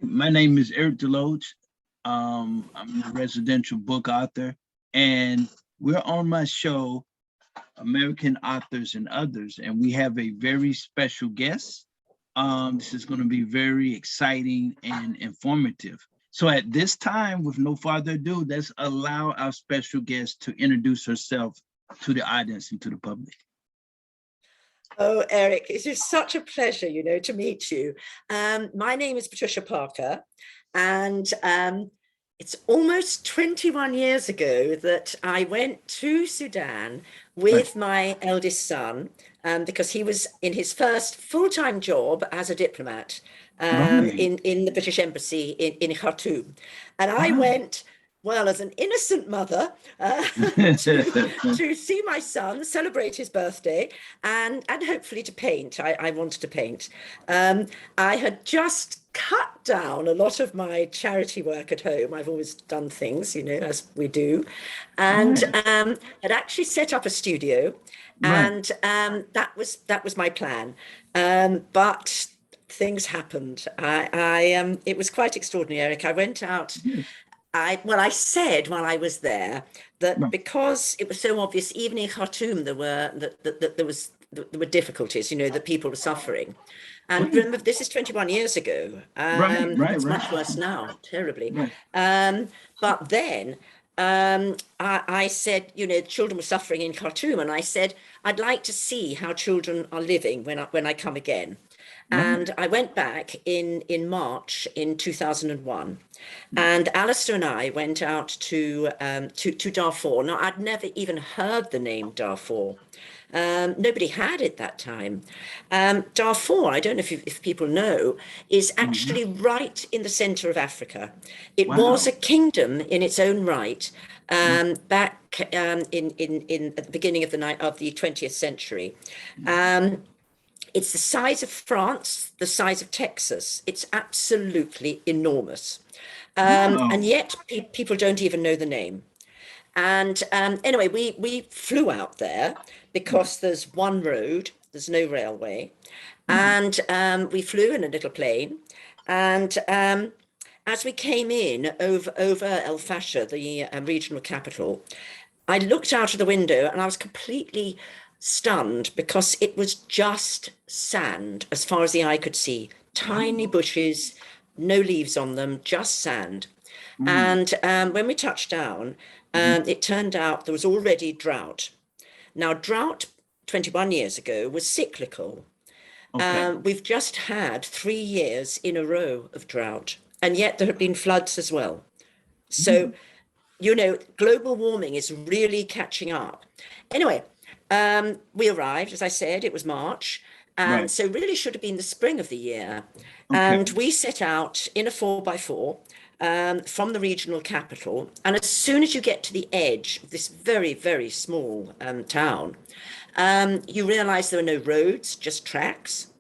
My name is Eric Deloach. I'm a residential book author, and we're on my show, American Authors and Others, and we have a very special guest. This is going to be very exciting and informative. So at this time, with no further ado, let's allow our special guest to introduce herself to the audience and to the public. Oh, Eric, it is such a pleasure, to meet you. My name is Patricia Parker, and it's almost 21 years ago that I went to Sudan with my eldest son, because he was in his first full-time job as a diplomat in the British Embassy in Khartoum. And I went, well, as an innocent mother, to see my son celebrate his birthday and hopefully to paint. I wanted to paint. I had just cut down a lot of my charity work at home. I've always done things, as we do, and had actually set up a studio, and that was my plan. But things happened. It was quite extraordinary, Eric. I went out. I said while I was there that because it was so obvious, even in Khartoum, there were difficulties, that people were suffering. And remember, this is 21 years ago. It's much worse now, terribly. But then I said, children were suffering in Khartoum, and I said, I'd like to see how children are living when I come again. And I went back in March in 2001, and Alistair and I went out to Darfur. Now, I'd never even heard the name Darfur. Nobody had it that time. Darfur, I don't know if people know, is actually right in the center of Africa. It was a kingdom in its own right back at the beginning of the 20th century. It's the size of France, the size of Texas. It's absolutely enormous. And yet people don't even know the name. And anyway, we flew out there because there's one road, there's no railway. And we flew in a little plane. And as we came in over El Fasher, the regional capital, I looked out of the window and I was completely stunned because it was just sand as far as the eye could see. Tiny bushes, no leaves on them, just sand. And when we touched down, it turned out there was already drought. Now, drought 21 years ago was cyclical. We've just had 3 years in a row of drought, and yet there have been floods as well. So, global warming is really catching up. Anyway, we arrived, as I said, it was March, and so really should have been the spring of the year. And we set out in a 4x4 from the regional capital. And as soon as you get to the edge of this very, very small town, you realize there are no roads, just tracks.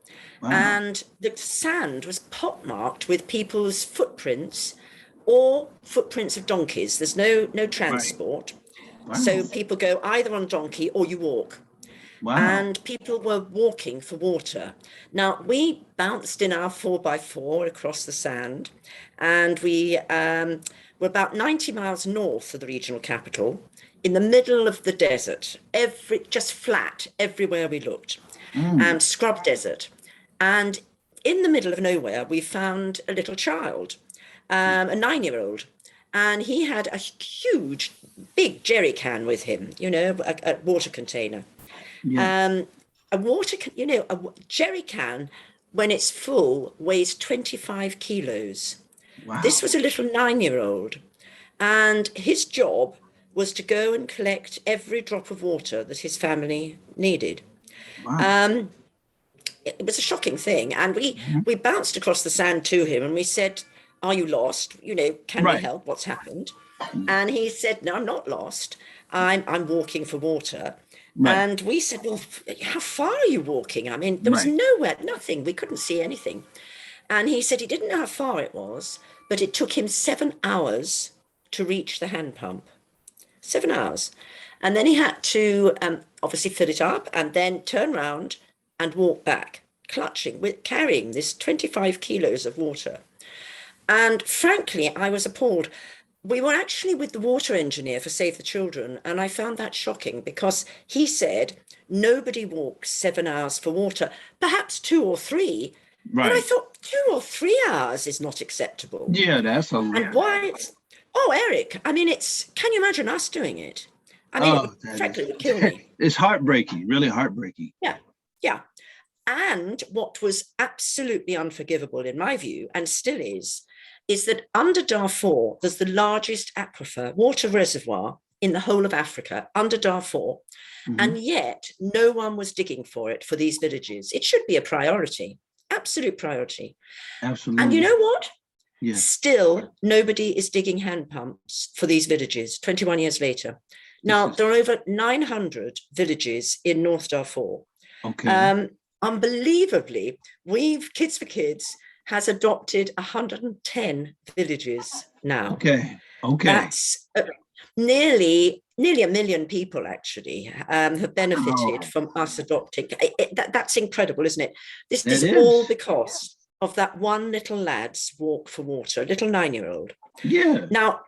And the sand was pockmarked with people's footprints or footprints of donkeys. There's no transport. So people go either on donkey or you walk. And people were walking for water. Now, we bounced in our 4x4 across the sand, and we were about 90 miles north of the regional capital, in the middle of the desert, just flat everywhere we looked, scrub desert. And in the middle of nowhere, we found a little child, a 9-year-old. And he had a huge, big jerry can with him, a water container. A jerry can, when it's full, weighs 25 kilos. This was a little 9-year-old. And his job was to go and collect every drop of water that his family needed. It was a shocking thing. And we bounced across the sand to him and we said, are you lost? Can we help? What's happened? And he said, no, I'm not lost. I'm walking for water. And we said, well, how far are you walking? I mean, there was nowhere, nothing. We couldn't see anything. And he said he didn't know how far it was, but it took him 7 hours to reach the hand pump. 7 hours. And then he had to obviously fill it up and then turn around and walk back, carrying this 25 kilos of water. And frankly, I was appalled. We were actually with the water engineer for Save the Children, and I found that shocking because he said nobody walks 7 hours for water, perhaps 2 or 3. But I Right. thought 2 or 3 hours is not acceptable. Yeah, that's a And why? Oh, Eric, I mean, can you imagine us doing it? I mean, oh, frankly, it would kill me. It's heartbreaking, really heartbreaking. Yeah, yeah. And what was absolutely unforgivable in my view, and still is that under Darfur, there's the largest aquifer, water reservoir in the whole of Africa, under Darfur. And yet no one was digging for it for these villages. It should be a priority, absolute priority. Absolutely. And you know what? Yeah. Still, nobody is digging hand pumps for these villages 21 years later. Now, there are over 900 villages in North Darfur. Okay. Unbelievably, Kids for Kids has adopted 110 villages now. Okay. That's nearly 1 million people actually have benefited from us adopting. That's incredible, isn't it? This is all because of that one little lad's walk for water, a little 9-year-old. Yeah. Now,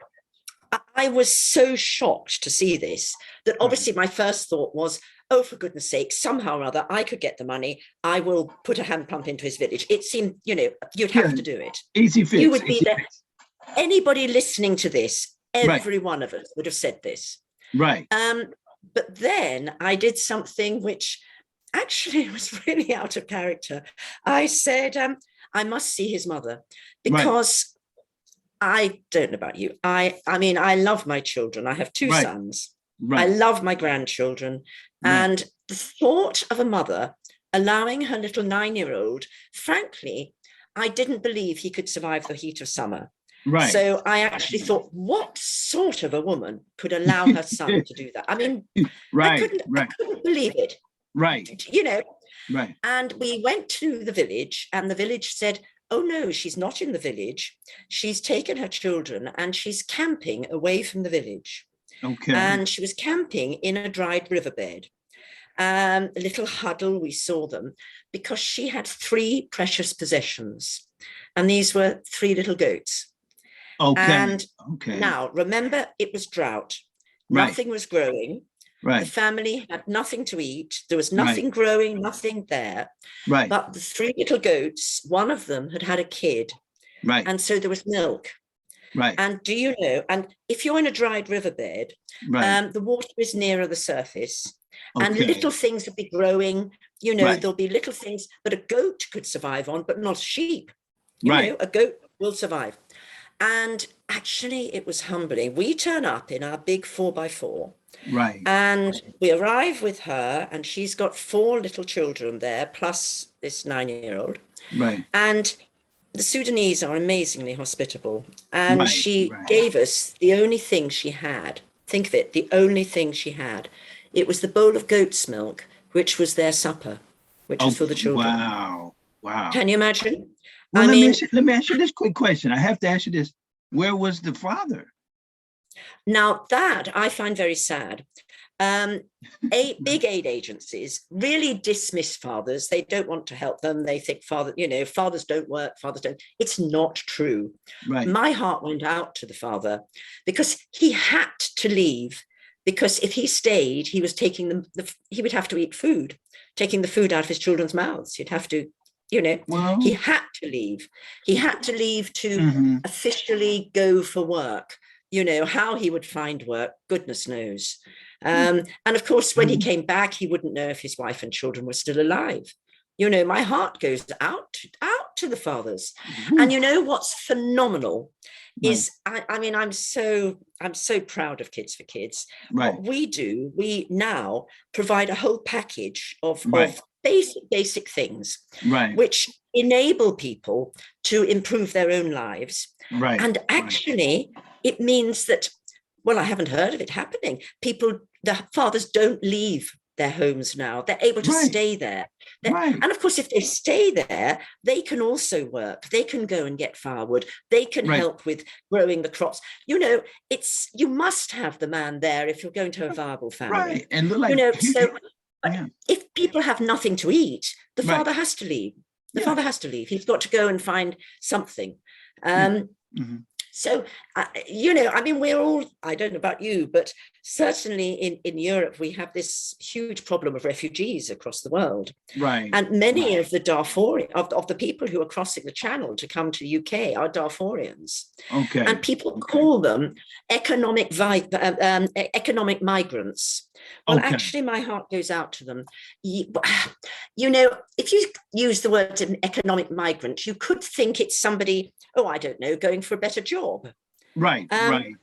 I was so shocked to see this that obviously my first thought was, oh, for goodness sake, somehow or other, I could get the money. I will put a hand pump into his village. It seemed, you'd have to do it. Easy fix. You would be there. Anybody listening to this, every one of us would have said this. Right. But then I did something which actually was really out of character. I said, I must see his mother because I don't know about you. I mean, I love my children. I have 2 sons. I love my grandchildren. And the thought of a mother allowing her little 9-year-old, frankly, I didn't believe he could survive the heat of summer. Right. So I actually thought, what sort of a woman could allow her son to do that? I mean, I couldn't believe it. Right. Right. And we went to the village and the village said, oh no, she's not in the village. She's taken her children and she's camping away from the village. Okay. And she was camping in a dried riverbed. A little huddle, we saw them, because she had 3 precious possessions. And these were 3 little goats. Okay. And now, remember, it was drought. Nothing was growing. Right. The family had nothing to eat. There was nothing growing, nothing there. Right. But the 3 little goats, one of them had a kid. Right. And so there was milk. Right. And do you know, and if you're in a dried riverbed, the water is nearer the surface. Okay. And little things would be growing, there'll be little things that a goat could survive on, but not a sheep. You know, a goat will survive. And actually, it was humbling. We turn up in our big 4x4. Right. And we arrive with her, and she's got 4 little children there, plus this 9-year-old. Right. And the Sudanese are amazingly hospitable. And she gave us the only thing she had. Think of it, the only thing she had. It was the bowl of goat's milk, which was their supper, which was for the children. Wow. Wow. Can you imagine? Well, let me ask you this quick question. I have to ask you this. Where was the father? Now, that I find very sad. Big aid agencies really dismiss fathers. They don't want to help them. They think fathers don't work, fathers don't. It's not true. Right. My heart went out to the father because he had to leave, because if he stayed, he was taking he would have to eat food, taking the food out of his children's mouths. He'd have to, well, he had to leave. He had to leave to officially go for work. How he would find work, goodness knows. And of course, when he came back, he wouldn't know if his wife and children were still alive. My heart goes out to the fathers. And what's phenomenal is, I'm so proud of Kids for Kids. What we do, we now provide a whole package of basic things, which enable people to improve their own lives. Right. And actually, it means that, well, I haven't heard of it happening. The fathers don't leave their homes now. They're able to stay there. And of course, if they stay there, they can also work. They can go and get firewood. They can help with growing the crops. You must have the man there if you're going to have a viable family. Right. And if people have nothing to eat, the father has to leave. The father has to leave. He's got to go and find something. So, you know, I mean, we're all, I don't know about you, but certainly in Europe, we have this huge problem of refugees across the world. Right. And many of the Darfur, of the people who are crossing the channel to come to the UK are Darfurians. Okay. And people call them economic migrants. Well, actually, my heart goes out to them. You know, if you use the word an economic migrant, you could think it's somebody, oh, I don't know, going for a better job. Right, right.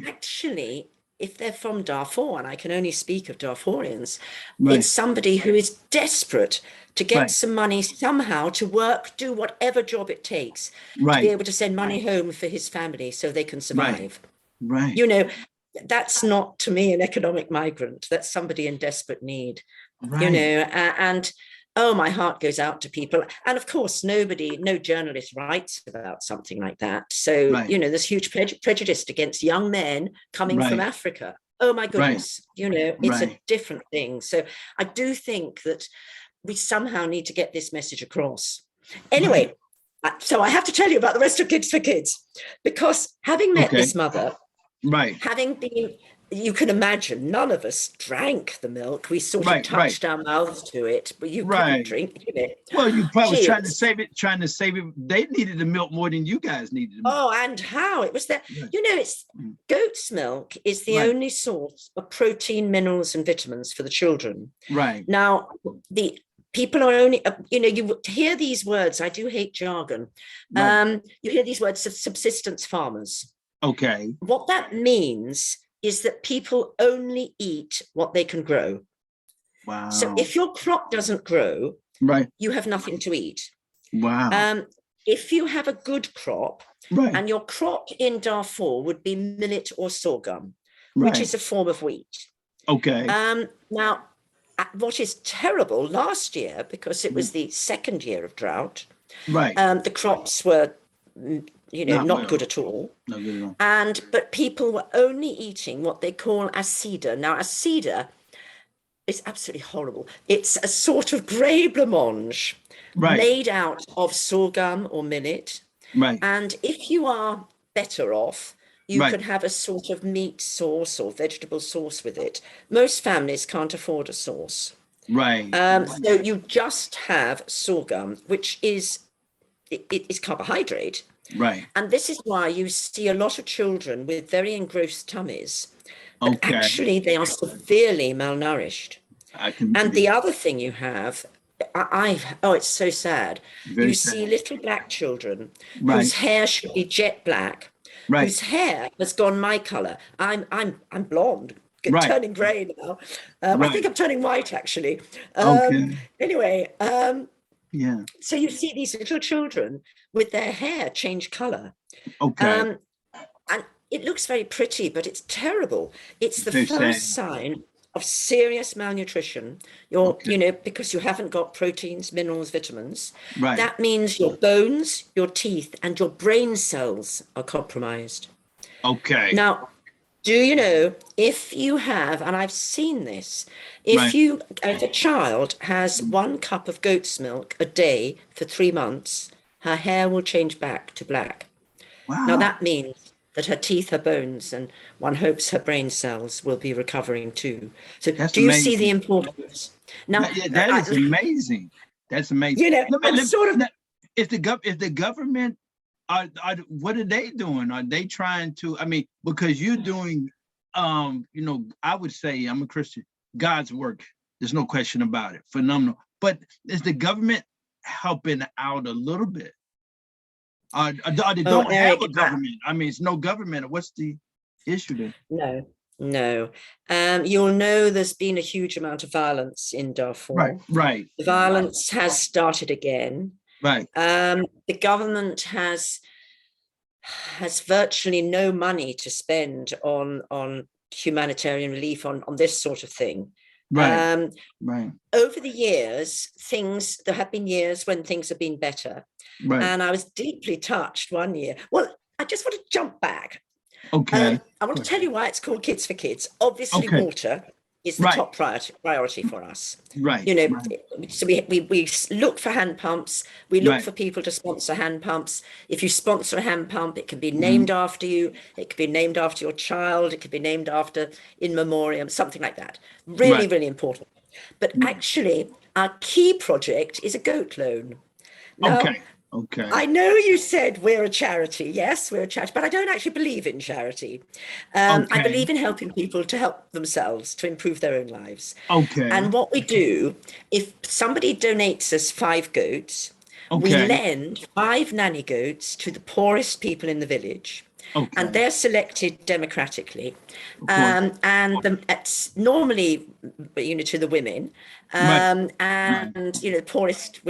Actually, if they're from Darfur, and I can only speak of Darfurians, it's somebody who is desperate to get some money somehow to work, do whatever job it takes to be able to send money home for his family so they can survive. Right. You know, that's not, to me, an economic migrant. That's somebody in desperate need, you know, and oh, my heart goes out to people. And of course, no journalist writes about something like that. So, you know, there's huge prejudice against young men coming from Africa. Oh, my goodness, you know, it's a different thing. So I do think that we somehow need to get this message across. Anyway, so I have to tell you about the rest of Kids for Kids, because having met this mother, having been, you can imagine, none of us drank the milk. We sort of touched our mouths to it, but you couldn't drink it. Well, you probably was trying to save it. They needed the milk more than you guys needed the milk. Oh, and how it was there. You know, it's goat's milk is the only source of protein, minerals, and vitamins for the children. Now, the people are only, you know, you hear these words. I do hate jargon. You hear these words of subsistence farmers. Okay. What that means is that people only eat what they can grow. Wow. So if your crop doesn't grow, you have nothing to eat. Wow. If you have a good crop, and your crop in Darfur would be millet or sorghum, which is a form of wheat. Okay. Now, what is terrible, last year, because it was the second year of drought, the crops were, you know, not good at all. Not good at all. But people were only eating what they call acida. Now, acida is absolutely horrible. It's a sort of grey blancmange made out of sorghum or millet. And if you are better off, you can have a sort of meat sauce or vegetable sauce with it. Most families can't afford a sauce. So you just have sorghum, which is carbohydrate. And this is why you see a lot of children with very engrossed tummies, but actually they are severely malnourished. And the other thing you have, it's so sad. You see little black children whose hair should be jet black, whose hair has gone my color. I'm blonde, turning gray now. I think I'm turning white, actually. Anyway, so you see these little children with their hair change color. And it looks very pretty, but it's terrible. It's the first sign of serious malnutrition. You know, because you haven't got proteins, minerals, vitamins. That means your bones, your teeth, and your brain cells are compromised. Now, do you know, if you have, and I've seen this, if a child has 1 cup of goat's milk a day for 3 months, her hair will change back to black. Now, that means that her teeth, her bones, and one hopes her brain cells will be recovering too. So do you see the importance? Now, that is amazing. That's amazing. You know, if the government, what are they doing? Are they trying to, I mean, because you're doing, you know, I would say, I'm a Christian, God's work. There's no question about it. Phenomenal. But is the government helping out a little bit? They don't have a government. I mean, it's no government. What's the issue there? No. You'll know there's been a huge amount of violence in Darfur. The violence has started again. The government has virtually no money to spend on humanitarian relief, on this sort of thing. Over the years, there have been years when things have been better. And I was deeply touched one year. Well, I just want to jump back. I want to tell you why it's called Kids for Kids. Obviously, water is the top priority for us. Right. You know, so we look for hand pumps. We look for people to sponsor hand pumps. If you sponsor a hand pump, it can be named after you. It could be named after your child. It could be named after in memoriam, something like that. Really, really important. But actually, our key project is a goat loan. Now, Okay. I know you said we're a charity. Yes, we're a charity, but I don't actually believe in charity. I believe in helping people to help themselves, to improve their own lives. And what we do, if somebody donates us 5 goats, we lend 5 nanny goats to the poorest people in the village. And they're selected democratically. And it's normally, to the women, and, the poorest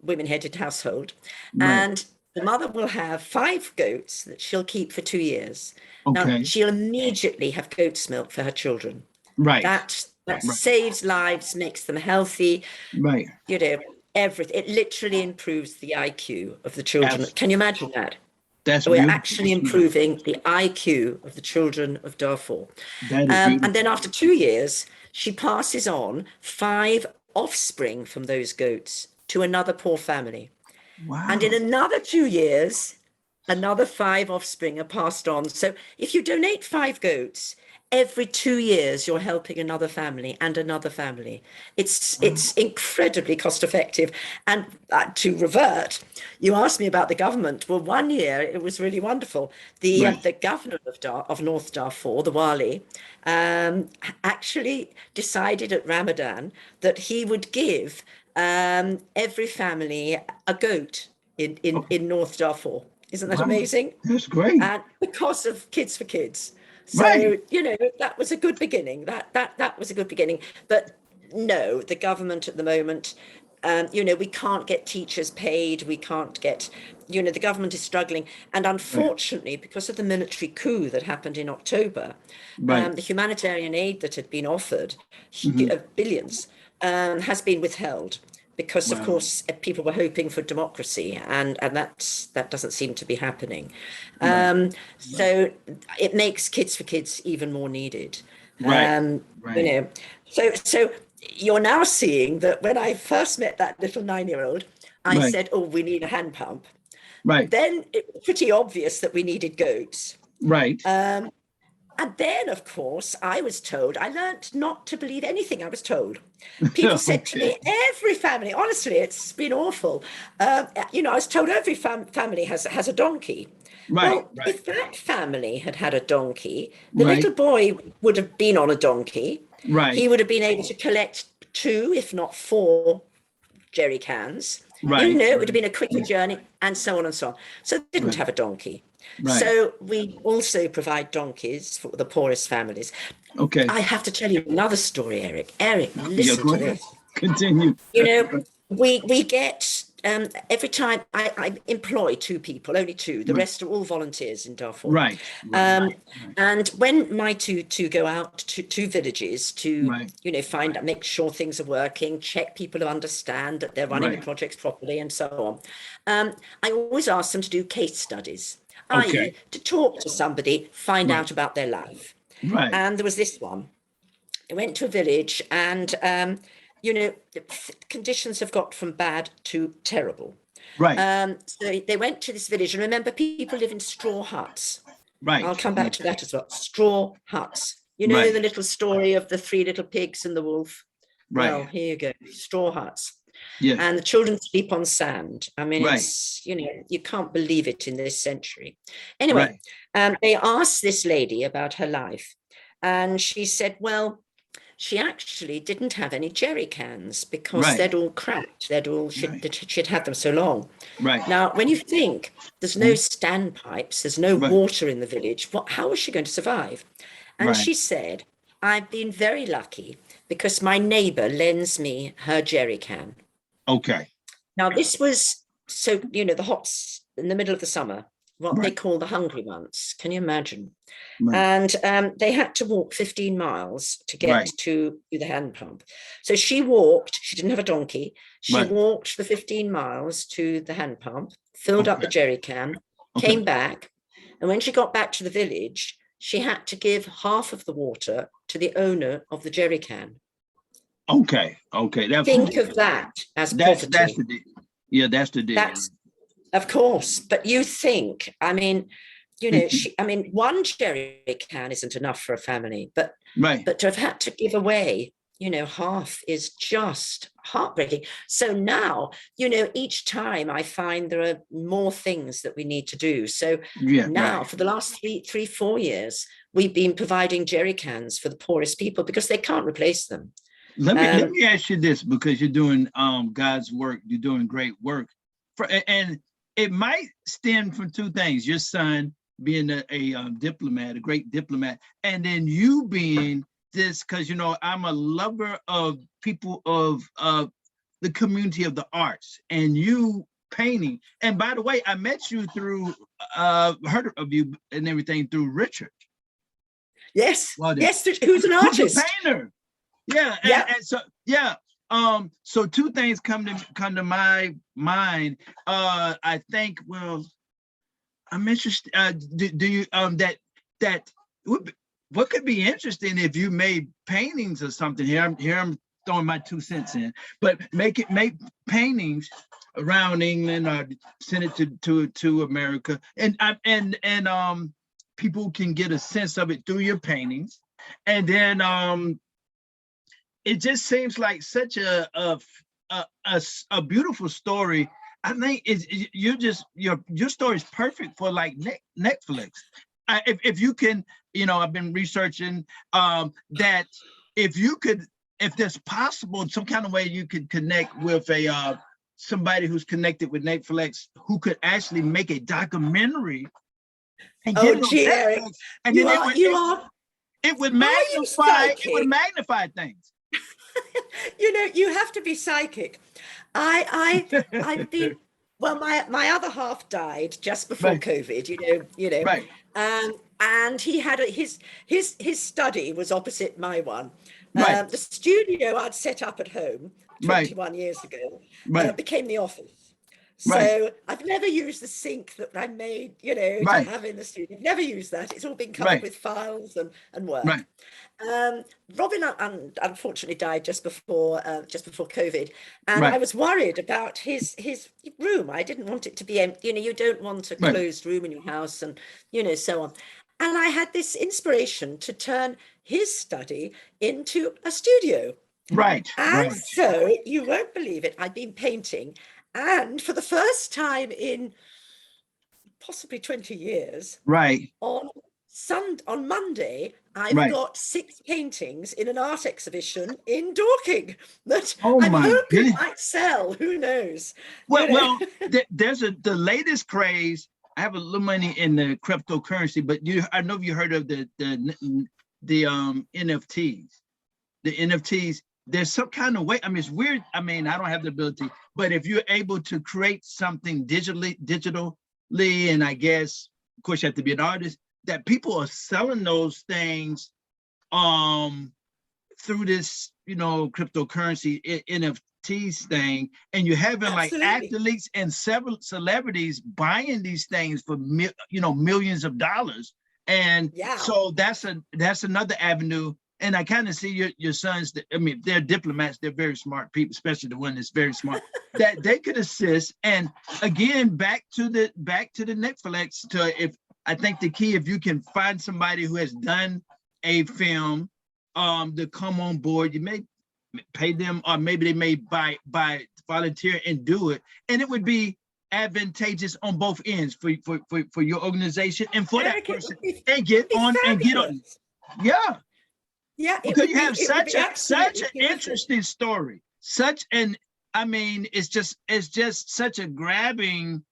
women-headed household. And the mother will have 5 goats that she'll keep for 2 years. Now, she'll immediately have goat's milk for her children. That saves lives, makes them healthy. Everything. It literally improves the IQ of the children. Can you imagine that? We're actually improving the IQ of the children of Darfur. And then after 2 years, she passes on 5 offspring from those goats to another poor family. And in another 2 years, another 5 offspring are passed on. So if you donate 5 goats, every 2 years, you're helping another family and another family. It's incredibly cost effective. And to revert, you asked me about the government. Well, 1 year, it was really wonderful. The governor of North Darfur, the Wali, actually decided at Ramadan that he would give every family a goat in North Darfur. Isn't that amazing? That's great. And because of Kids for Kids. So, that was a good beginning. That was a good beginning. But no, the government at the moment, we can't get teachers paid. We can't get, the government is struggling. And unfortunately, because of the military coup that happened in October, the humanitarian aid that had been offered, of billions, has been withheld. Because, of course, people were hoping for democracy, and that doesn't seem to be happening. So it makes Kids for Kids even more needed. So you're now seeing that when I first met that little 9-year-old, I said, "Oh, we need a hand pump." Then it was pretty obvious that we needed goats. And then, of course, I was told, I learned not to believe anything I was told. People said to me, every family, honestly, it's been awful. I was told every family has a donkey. If that family had had a donkey, the little boy would have been on a donkey. He would have been able to collect 2, if not 4 jerry cans. It would have been a quicker journey, and so on and so on. So they didn't have a donkey. So we also provide donkeys for the poorest families. I have to tell you another story, Eric. Listen to this. Continue. We get every time I employ 2 people, only 2. The rest are all volunteers in Darfur. And when my two go out to villages to make sure things are working, check people who understand that they're running the projects properly, and so on, I always ask them to do case studies. I.e., to talk to somebody, find out about their life. And there was this one. I went to a village, and the conditions have got from bad to terrible. So they went to this village, and remember, people live in straw huts. I'll come back to that as well. Straw huts. The little story of the 3 little pigs and the wolf. Well, here you go. Straw huts. And the children sleep on sand. I mean, it's, you can't believe it in this century. Anyway, they asked this lady about her life. And she said, well, she actually didn't have any jerry cans because they'd all cracked. She'd had them so long. Now, when you think there's no standpipes, there's no water in the village, how was she going to survive? And she said, I've been very lucky because my neighbor lends me her jerry can. Now, this was, the hots in the middle of the summer, what they call the hungry months. Can you imagine? And they had to walk 15 miles to get to the hand pump. So she walked, she didn't have a donkey. She walked the 15 miles to the hand pump, filled up the jerry can, came back. And when she got back to the village, she had to give half of the water to the owner of the jerry can. Okay. Think of that as that's poverty. the deal. Yeah, that's the deal. That's, of course, but you think, I mean, you know, one jerry can isn't enough for a family, but to have had to give away, you know, half is just heartbreaking. So now, you know, each time I find there are more things that we need to do. So now for the last 4 years, we've been providing jerry cans for the poorest people because they can't replace them. Let me ask you this, because you're doing God's work, you're doing great work, and it might stem from two things: your son being a diplomat, a great diplomat, and then you being this, because you know I'm a lover of people of the community of the arts, and you painting. And by the way, I met you through heard of you and everything through Richard. Yes, who's an artist, who's a painter. Yeah, and so so two things come to my mind. I think, well, I'm interested. Do you that what could be interesting if you made paintings or something? Here I'm throwing my 2 cents in, but make paintings around England or send it to America, and people can get a sense of it through your paintings, and then it just seems like such a beautiful story. I think your story is perfect for like Netflix. If you can, you know, I've been researching that if there's possible some kind of way you could connect with somebody who's connected with Netflix who could actually make a documentary and get it on Netflix, and then it would magnify things. You know, you have to be psychic. I've been, well, my other half died just before COVID, you know, and he had his study was opposite my one. The studio I'd set up at home 21 years ago became the office. So I've never used the sink that I made, you know, to have in the studio. I've never used that. It's all been covered with files and work. Robin unfortunately died just before COVID, and I was worried about his room. I didn't want it to be empty. You know, you don't want a closed room in your house, and you know, so on. And I had this inspiration to turn his study into a studio. So you won't believe it. I've been painting. And for the first time in possibly 20 years, on Monday, I've got 6 paintings in an art exhibition in Dorking that I'm hoping might sell. Who knows? Well, there's the latest craze. I have a little money in the cryptocurrency, but I know you heard of the NFTs. The NFTs. There's some kind of way. I mean, it's weird. I mean, I don't have the ability, but if you're able to create something digitally, and I guess, of course, you have to be an artist, that people are selling those things through this, you know, cryptocurrency NFTs thing, and you're having like athletes and several celebrities buying these things for millions of dollars, and so that's another avenue. And I kind of see your sons. I mean, they're diplomats. They're very smart people, especially the one that's very smart. that they could assist. And again, back to the Netflix. I think the key, if you can find somebody who has done a film, to come on board, you may pay them, or maybe they may buy volunteer and do it, and it would be advantageous on both ends for your organization and for that person, and get on. Because you have such an interesting story, it's just such a grabbing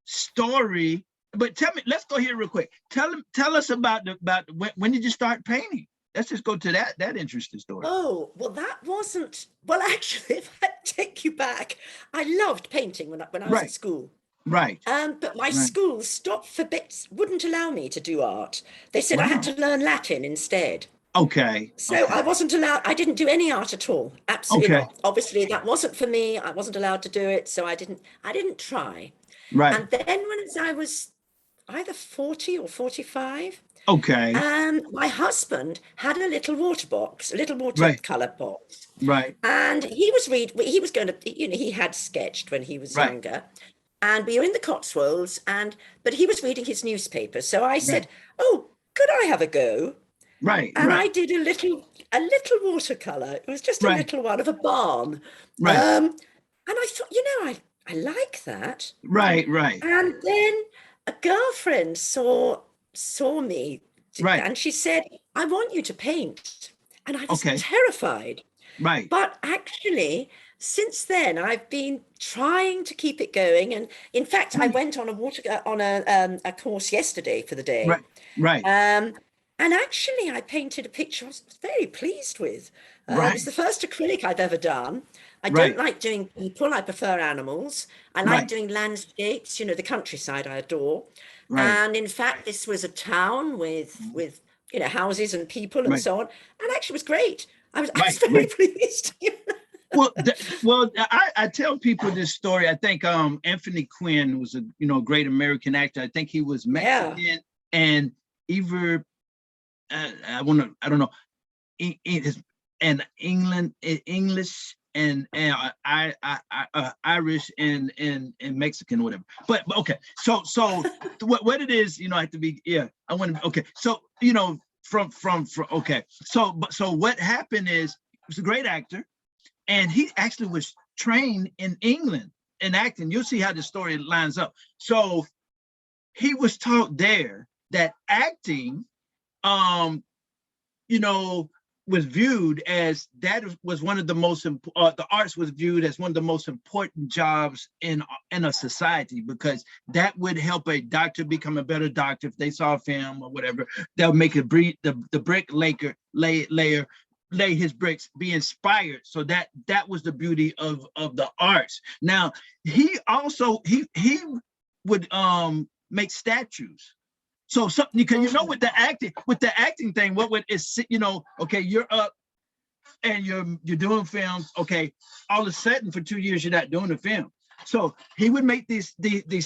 story. But tell me, let's go here real quick. Tell us about when did you start painting? Let's just go to that interesting story. Oh, well, that wasn't, well, actually, if I take you back, I loved painting when I was at school. But my school wouldn't allow me to do art. They said I had to learn Latin instead. So I wasn't allowed. I didn't do any art at all. Absolutely not. Obviously, that wasn't for me. I wasn't allowed to do it, so I didn't try. And then when I was either 40 or 45, Okay. And my husband had a little water box, a little Right. watercolor box. Right. And he was going to, he had sketched when he was Right. younger. And we were in the Cotswolds, but he was reading his newspaper. So I Right. said, "Oh, could I have a go?" Right. And Right. I did a little watercolor. It was just a Right. little one of a barn. Right. And I thought, I like that. Right. Right. And then a girlfriend saw me, Right. and she said, "I want you to paint." And I was Okay. terrified. Right. But actually, since then, I've been trying to keep it going. And in fact, I went on a course yesterday for the day. Right. Right. And actually, I painted a picture I was very pleased with. Right. It's the first acrylic I've ever done. I Right. don't like doing people, I prefer animals. I like Right. doing landscapes, the countryside I adore. Right. And in fact, this was a town with houses and people and Right. so on. And actually, it was great. I was Right. very Right. pleased. Well, I tell people this story. I think Anthony Quinn was a great American actor. I think he was Mexican and either I don't know, and English and Irish and Mexican, whatever. But okay, so what it is, I have to be, I want to, okay, so from okay, so what happened is he was a great actor, and he actually was trained in England in acting. You'll see how the story lines up. So he was taught there that acting, was viewed as one of the most the arts was viewed as one of the most important jobs in a society, because that would help a doctor become a better doctor. If they saw a film or whatever, they'll make the bricklayer lay his bricks, be inspired. So that was the beauty of the arts. Now he also he would make statues. So something, because with the acting thing, what would is okay, you're up and you're doing films. Okay, all of a sudden for 2 years you're not doing the film. So he would make these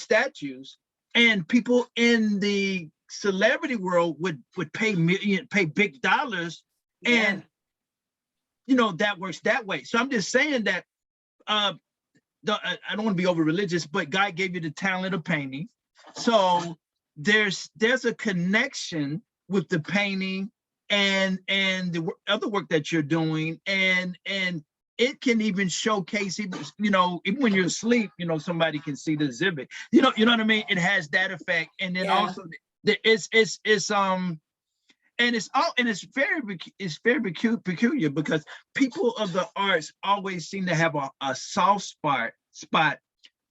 statues, and people in the celebrity world would pay big dollars, and that works that way. So I'm just saying that I don't want to be over religious, but God gave you the talent of painting. So there's a connection with the painting and the other work that you're doing, and it can even showcase, even when you're asleep, somebody can see the exhibit. You know what I mean? It has that effect, and then also it's and it's very peculiar, because people of the arts always seem to have a soft spot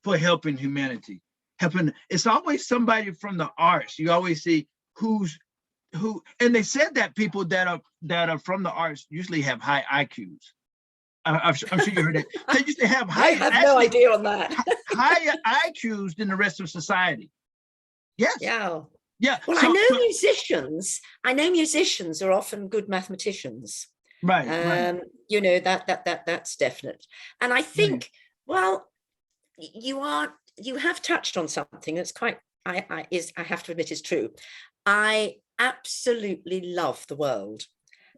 for helping humanity. It's always somebody from the arts. You always see who, and they said that people that are from the arts usually have high IQs. I'm sure you heard that. They used to have I have no idea on that. higher IQs than the rest of society. Yes. Yeah. Yeah. Well, I know musicians are often good mathematicians. Right. That's definite. And I think, well, you have touched on something that's quite, I have to admit is true. I absolutely love the world.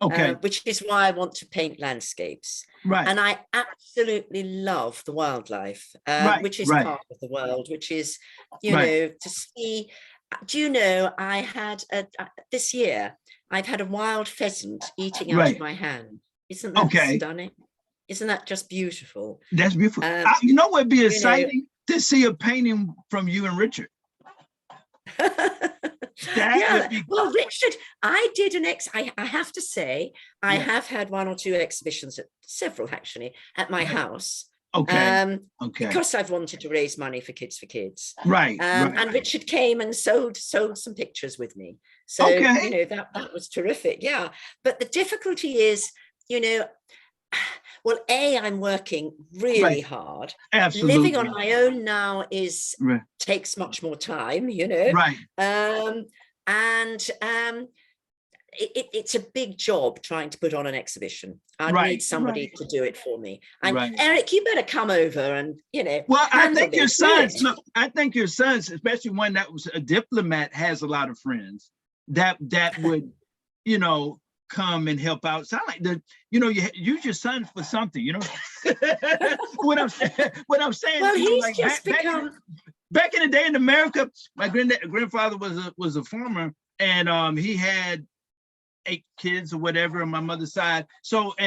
Okay. Which is why I want to paint landscapes. Right. And I absolutely love the wildlife, which is part of the world, which is, to see. Do you know, I had this year, I've had a wild pheasant eating out of my hand. Isn't that stunning? Isn't that just beautiful? That's beautiful. What would be exciting to see a painting from you and Richard. Well, Richard, I did I have to say, I have had one or two exhibitions, several actually, at my house. Okay. Because I've wanted to raise money for Kids. Right. And Richard came and sold some pictures with me. So, that was terrific. Yeah. But the difficulty is, well, I'm working really hard. Absolutely. Living on my own now takes much more time, Right. It's a big job trying to put on an exhibition. I need somebody to do it for me. And Eric, you better come over and, Well, I think your sons, especially one that was a diplomat, has a lot of friends. that would, you know, come and help out. Sound like you know, you use your son for something, you know. what I'm saying, well, you know, he's like just become back in the day in America, my grandfather was a farmer, and he had 8 kids or whatever on my mother's side. So they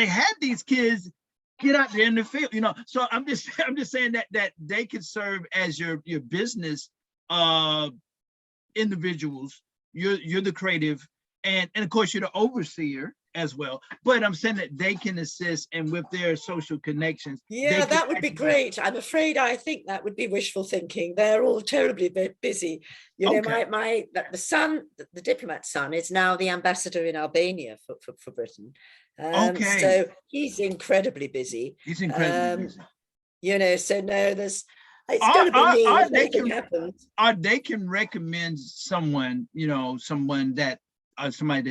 had these kids get out there in the field, you know. So I'm just saying that they could serve as your business individuals. You're the creative, and of course you're the overseer as well. But I'm saying that they can assist, and with their social connections. Yeah, that would be great. I'm afraid I think that would be wishful thinking. They're all terribly busy. You know, the son, the diplomat's son, is now the ambassador in Albania for Britain. So he's incredibly busy. He's incredibly busy. You know, so no, it's going to be me if anything happens. Or they can recommend someone, you know, somebody that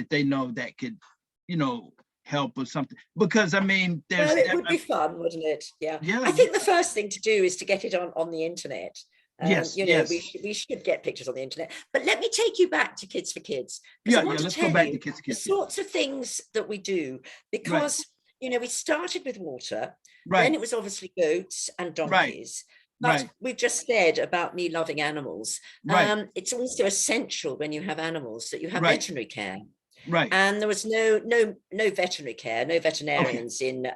they know that could, you know, help or something. Because I mean, it would be fun, wouldn't it? Yeah. I think the first thing to do is to get it on the internet. Yes, you know, we should get pictures on the internet. But let me take you back to Kids for Kids. Yeah, let's go back to Kids for Kids. The sorts of things that we do, because you know, we started with water, right. Then it was obviously goats and donkeys. But we've just said about me loving animals. It's also essential when you have animals that you have veterinary care. Right. And there was no veterinary care, no veterinarians in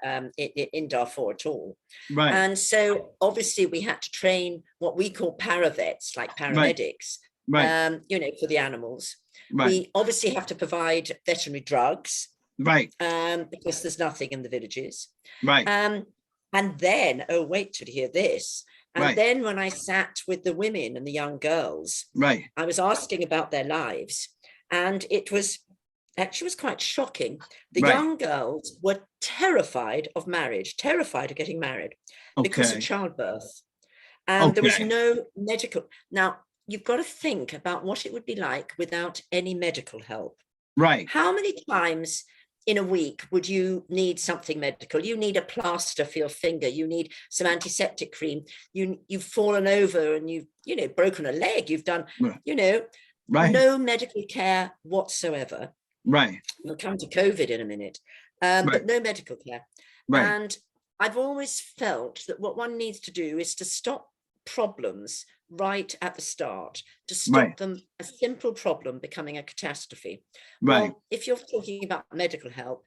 Darfur at all. Right. And so obviously we had to train what we call paravets, like paramedics, you know, for the animals. We obviously have to provide veterinary drugs. Because there's nothing in the villages. And then, oh, wait till you hear this. And then when I sat with the women and the young girls, I was asking about their lives, and it was actually quite shocking. The young girls were terrified of marriage, terrified of getting married because of childbirth. And there was no medical. Now, you've got to think about what it would be like without any medical help. How many times in a week would you need something medical? You need a plaster for your finger. You need some antiseptic cream. You've fallen over and you've, you know, broken a leg. You've done, you know, no medical care whatsoever. We'll come to COVID in a minute, but no medical care. And I've always felt that what one needs to do is to stop problems right at the start, to stop them, a simple problem becoming a catastrophe. Well, if you're talking about medical help,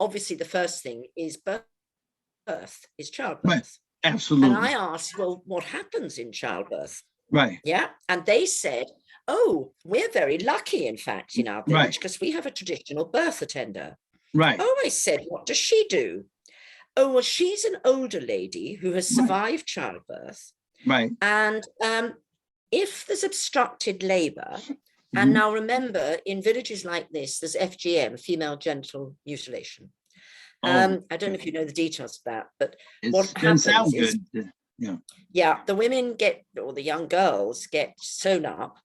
obviously the first thing is birth, is childbirth. Absolutely. And I asked, well, what happens in childbirth? Yeah. And they said, oh, we're very lucky, in fact, in our village, because we have a traditional birth attender. Oh, I said, what does she do? Oh, well, she's an older lady who has survived childbirth. And if there's obstructed labor, and now remember, in villages like this, there's FGM, female genital mutilation. I don't know if you know the details of that, but what happens is, the women get, or the young girls get sewn up.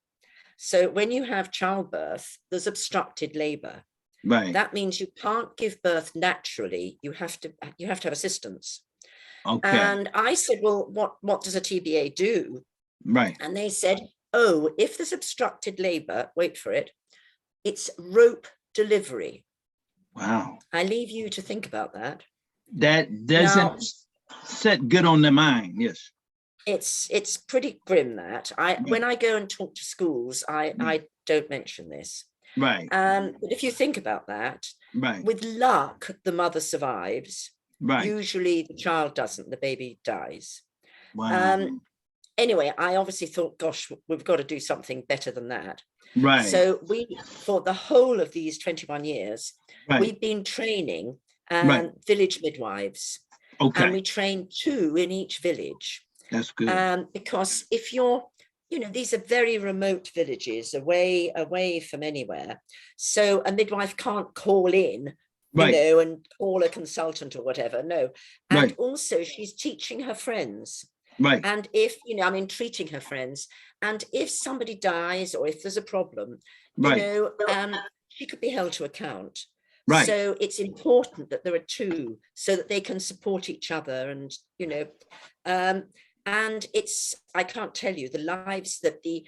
So when you have childbirth, there's obstructed labor. That means you can't give birth naturally. You have to have assistance. And I said, well, what does a TBA do? And they said, oh, if there's obstructed labor, wait for it, it's rope delivery. Wow. I leave you to think about that. That doesn't set good on the mind. Yes. It's pretty grim, that. When I go and talk to schools, I don't mention this. But if you think about that, with luck, the mother survives. Usually the child doesn't, the baby dies. Anyway, I obviously thought, gosh, we've got to do something better than that. So we, for the whole of these 21 years, we've been training village midwives. And we train 2 in each village. That's good. Because if you're, you know, these are very remote villages, away from anywhere. So a midwife can't call in, you know, and call a consultant or whatever. No. And also she's teaching her friends. And if, you know, I mean, treating her friends. And if somebody dies or if there's a problem, you know, she could be held to account. So it's important that there are 2 so that they can support each other. And, you know, and it's, I can't tell you the lives that the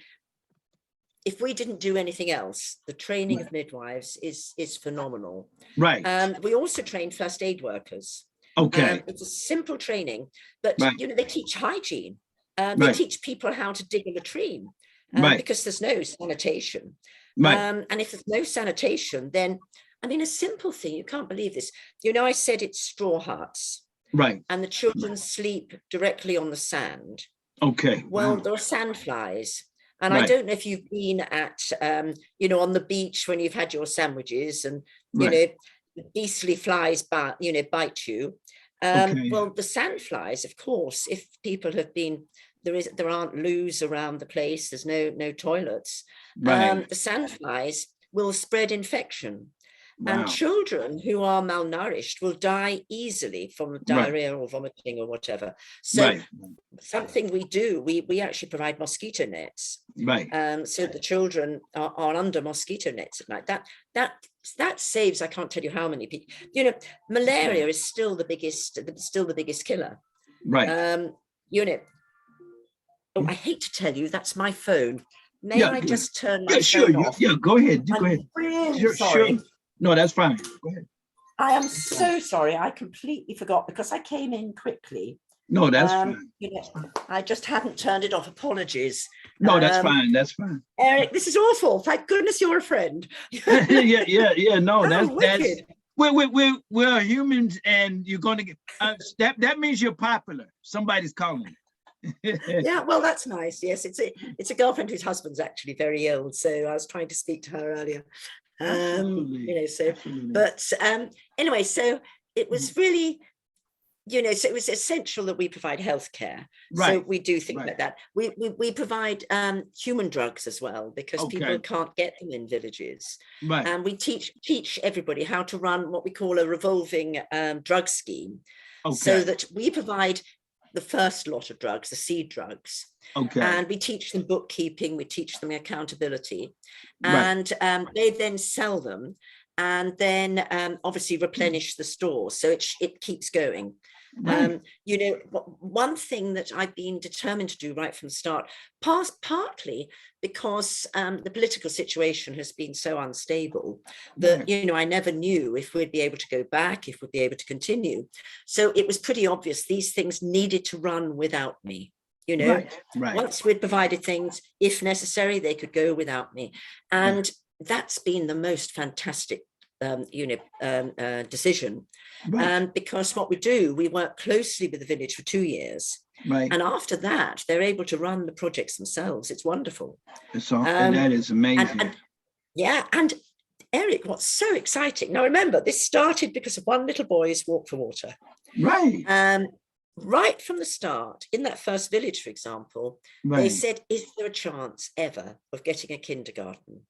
if we didn't do anything else, the training of midwives is phenomenal. Right. We also train first aid workers. Okay. It's a simple training, but you know, they teach hygiene. They teach people how to dig a latrine because there's no sanitation. And if there's no sanitation, then, I mean, a simple thing, you can't believe this. You know, I said it's straw huts. Right. And the children sleep directly on the sand. Okay. Well, there are sand flies. And I don't know if you've been at, you know, on the beach when you've had your sandwiches and, you know, the beastly flies bite you. Well, the sand flies, of course, if people have been, there aren't loos around the place, there's no toilets. The sand flies will spread infection. And children who are malnourished will die easily from diarrhea or vomiting or whatever. So something we do, we actually provide mosquito nets. So the children are under mosquito nets at night. That saves, I can't tell you how many people. You know, malaria is still the biggest killer. You know, oh, I hate to tell you, that's my phone. May I just turn my phone off? Yeah, go ahead. Go ahead. Really sorry. No, that's fine. Go ahead. I am so sorry. I completely forgot because I came in quickly. No, that's fine. You know, I just hadn't turned it off. Apologies. No, that's fine. That's fine. Eric, this is awful. Thank goodness you're a friend. yeah. No, that's wicked. We're humans, and you're going to get that means you're popular. Somebody's calling. Yeah, well, that's nice. Yes, it's a girlfriend whose husband's actually very ill, so I was trying to speak to her earlier. You know, so but anyway, so it was really, you know, so it was essential that we provide healthcare. So we do things like that. We provide human drugs as well, because people can't get them in villages. And we teach everybody how to run what we call a revolving drug scheme, so that we provide the first lot of drugs, the seed drugs. And we teach them bookkeeping, we teach them accountability, and they then sell them and then obviously replenish the store. So it keeps going. You know, one thing that I've been determined to do right from the start, partly because the political situation has been so unstable that, you know, I never knew if we'd be able to go back, if we'd be able to continue. So it was pretty obvious these things needed to run without me. You know, once we'd provided things, if necessary, they could go without me. And that's been the most fantastic decision. Because what we do, we work closely with the village for 2 years. And after that, they're able to run the projects themselves. It's wonderful. It's awesome. That is amazing. And Eric, what's so exciting. Now, remember, this started because of one little boy's walk for water. Right from the start, in that first village, for example, they said, is there a chance ever of getting a kindergarten?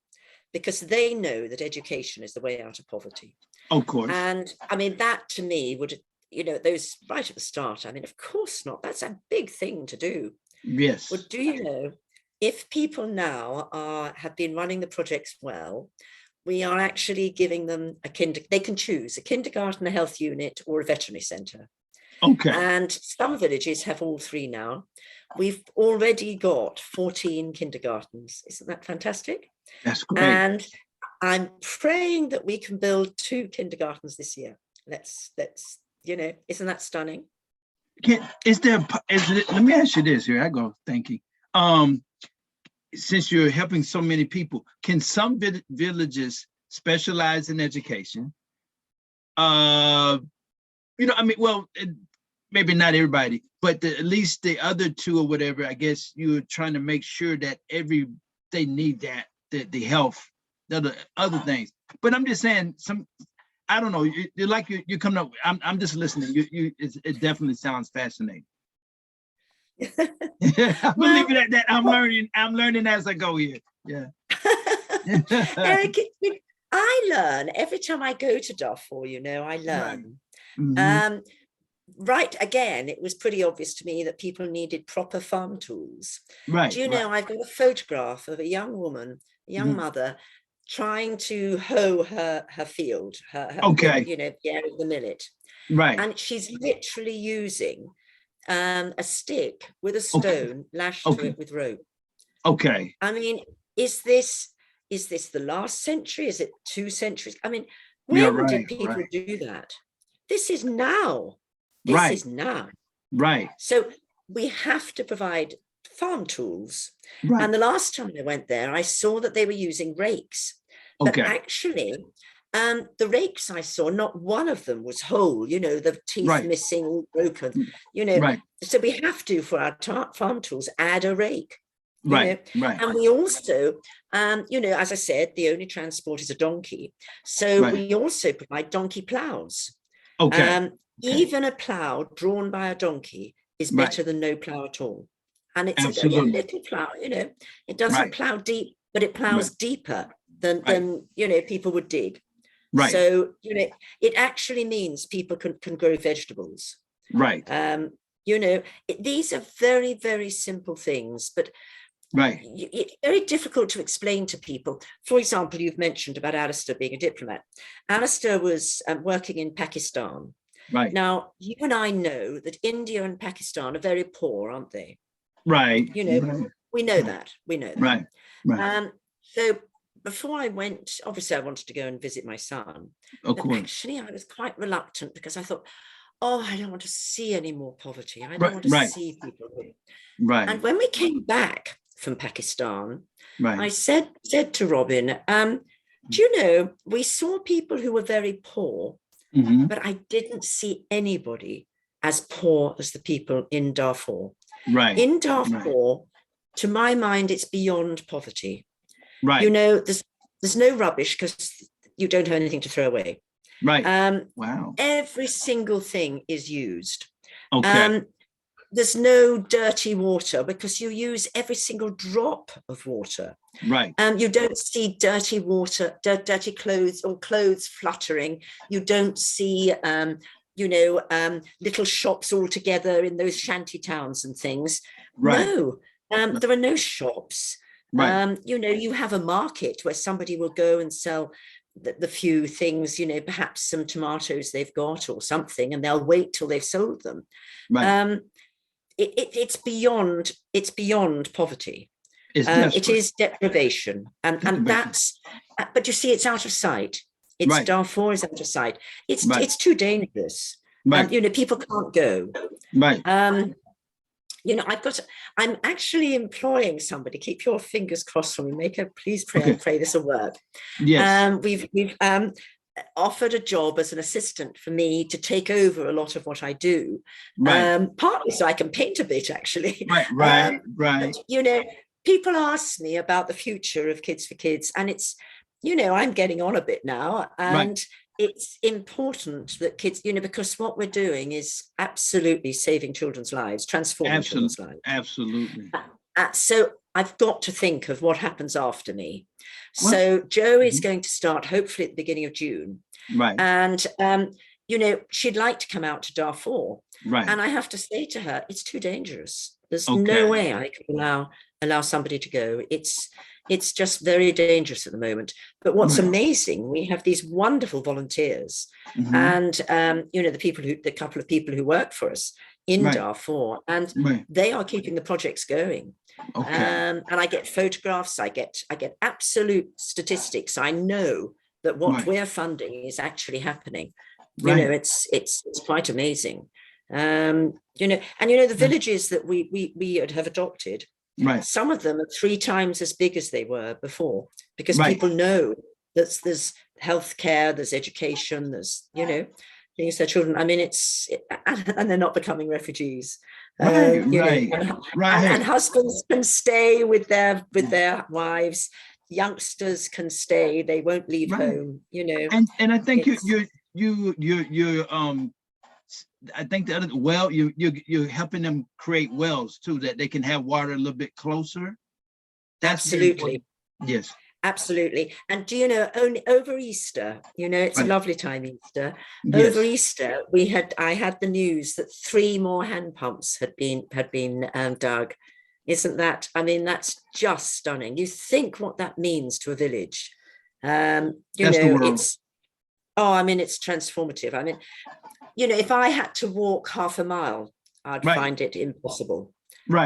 Because they know that education is the way out of poverty. Of course. And I mean, that to me would, you know, those right at the start, I mean, of course not. That's a big thing to do. Yes. Well, do you know, if people now have been running the projects well, we are actually giving them they can choose a kindergarten, a health unit, or a veterinary centre. And some villages have all three now. We've already got 14 kindergartens. Isn't that fantastic? That's great. And I'm praying that we can build 2 kindergartens this year. Let's you know, isn't that stunning? Let me ask you this here. I go thinking. Since you're helping so many people, can some villages specialize in education? You know, I mean, well, maybe not everybody, but at least the other 2 or whatever, I guess you're trying to make sure that they need that, the health, the other things. But I'm just saying, I don't know, you're like, you're coming up, I'm just listening. It definitely sounds fascinating. I believe that I'm learning as I go here. Yeah. Eric, I learn every time I go to Darfur, you know, I learn. Again, it was pretty obvious to me that people needed proper farm tools. Do you know, I've got a photograph of a young woman, a young mother, trying to hoe her field, you know, the millet. And she's literally using a stick with a stone lashed to it with rope. I mean, is this the last century? Is it 2 centuries? I mean, when did people do that? This is now. This is now. Right. So we have to provide farm tools. Right. And the last time I went there, I saw that they were using rakes. But actually, the rakes I saw, not one of them was whole, you know, the teeth missing, all broken, you know. So we have to, for our farm tools, add a rake. Right. And we also, you know, as I said, the only transport is a donkey. So we also provide donkey plows. Even a plow drawn by a donkey is better than no plow at all. And it's a little plow, you know, it doesn't plow deep, but it plows deeper than you know, people would dig. So, you know, it actually means people can grow vegetables. You know, these are very, very simple things, but it's very difficult to explain to people. For example, you've mentioned about Alistair being a diplomat. Alistair was working in Pakistan. Now, you and I know that India and Pakistan are very poor, aren't they? You know, we know that. We know that. So before I went, obviously I wanted to go and visit my son. But actually, I was quite reluctant because I thought, oh, I don't want to see any more poverty. I don't want to see people. And when we came back from Pakistan, I said to Robin, do you know, we saw people who were very poor, but I didn't see anybody as poor as the people in Darfur. In Darfur, to my mind, it's beyond poverty. You know, there's no rubbish because you don't have anything to throw away. Every single thing is used. There's no dirty water because you use every single drop of water. You don't see dirty water, dirty clothes or clothes fluttering. You don't see, you know, little shops all together in those shanty towns and things. No, there are no shops. You know, you have a market where somebody will go and sell the few things, you know, perhaps some tomatoes they've got or something, and they'll wait till they've sold them. It's beyond poverty. It is deprivation, and that's. But you see, it's out of sight. It's Darfur is out of sight. It's too dangerous. You know, people can't go. You know, I'm actually employing somebody. Keep your fingers crossed for me. Please pray this will work. We've offered a job as an assistant for me to take over a lot of what I do. Partly so I can paint a bit, actually. But, you know, people ask me about the future of Kids for Kids, and it's, you know, I'm getting on a bit now, and it's important that kids, you know, because what we're doing is absolutely saving children's lives, transforming children's lives. So I've got to think of what happens after me. So Jo is going to start hopefully at the beginning of June. And, you know, she'd like to come out to Darfur. And I have to say to her, it's too dangerous. There's no way I can allow somebody to go. It's just very dangerous at the moment. But what's amazing, we have these wonderful volunteers and, you know, the couple of people who work for us in Darfur, and they are keeping the projects going. And I get photographs, I get absolute statistics. I know that what we're funding is actually happening. You know, it's quite amazing. You know, and you know, the villages that we have adopted, some of them are 3 times as big as they were before, because people know that there's healthcare, there's education, there's, you know, things their children. I mean, and they're not becoming refugees. And husbands can stay with their wives. Youngsters can stay; they won't leave home. You know, and I think you're I think the other you're helping them create wells too, that they can have water a little bit closer. That's absolutely yes. Absolutely. And do you know, only over Easter, you know, it's a lovely time, Easter. Over Easter, I had the news that 3 more hand pumps had been dug. Isn't that, I mean, that's just stunning. You think what that means to a village. You know, it's, I mean, it's transformative. I mean, you know, if I had to walk half a mile, I'd find it impossible. You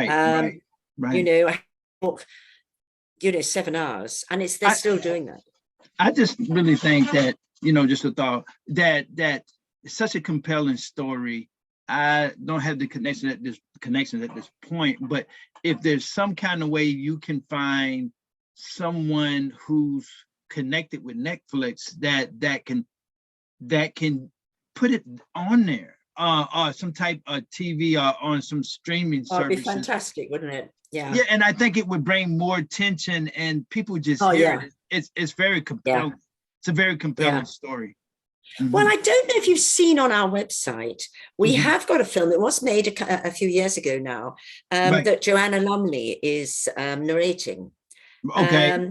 know, I walk 7 hours, and they're still doing that. I just really think that, just a thought that it's such a compelling story. I don't have the connection at this point, but if there's some kind of way you can find someone who's connected with Netflix that can put it on there, or some type of TV or on some streaming services. It'd be fantastic, wouldn't it? Yeah. Yeah, and I think it would bring more attention, and people just hear it. It's very compelling. Yeah. It's a very compelling story. Mm-hmm. Well, I don't know if you've seen on our website, we have got a film that was made a few years ago now, that Joanna Lumley is narrating. Okay.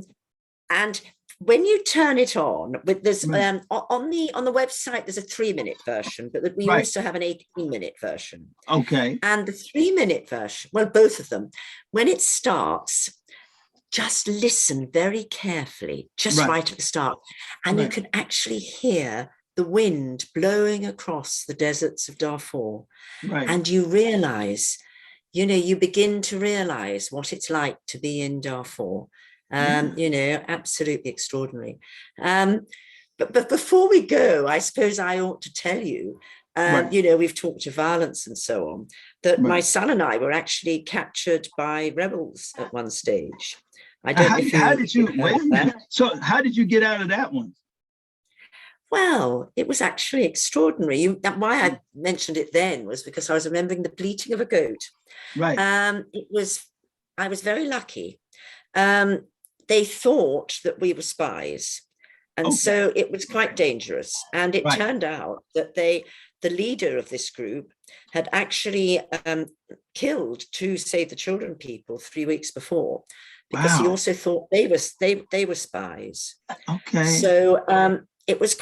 And when you turn it on, there's on the website, there's a 3-minute version, but we also have an 18-minute version. Okay. And the 3-minute version, well, both of them, when it starts, just listen very carefully, just right at the start, and you can actually hear the wind blowing across the deserts of Darfur. And you realize, you begin to realize what it's like to be in Darfur. Absolutely extraordinary. But before we go, I suppose I ought to tell you, we've talked of violence and so on, that my son and I were actually captured by rebels at one stage. I don't know if how did you wait a minute. So how did you get out of that one? Well, it was actually extraordinary. Why I mentioned it then was because I was remembering the bleating of a goat. I was very lucky. They thought that we were spies. And so it was quite dangerous. And it turned out that the leader of this group had actually killed 2 Save the Children people 3 weeks before, because he also thought they were spies. Okay. So it was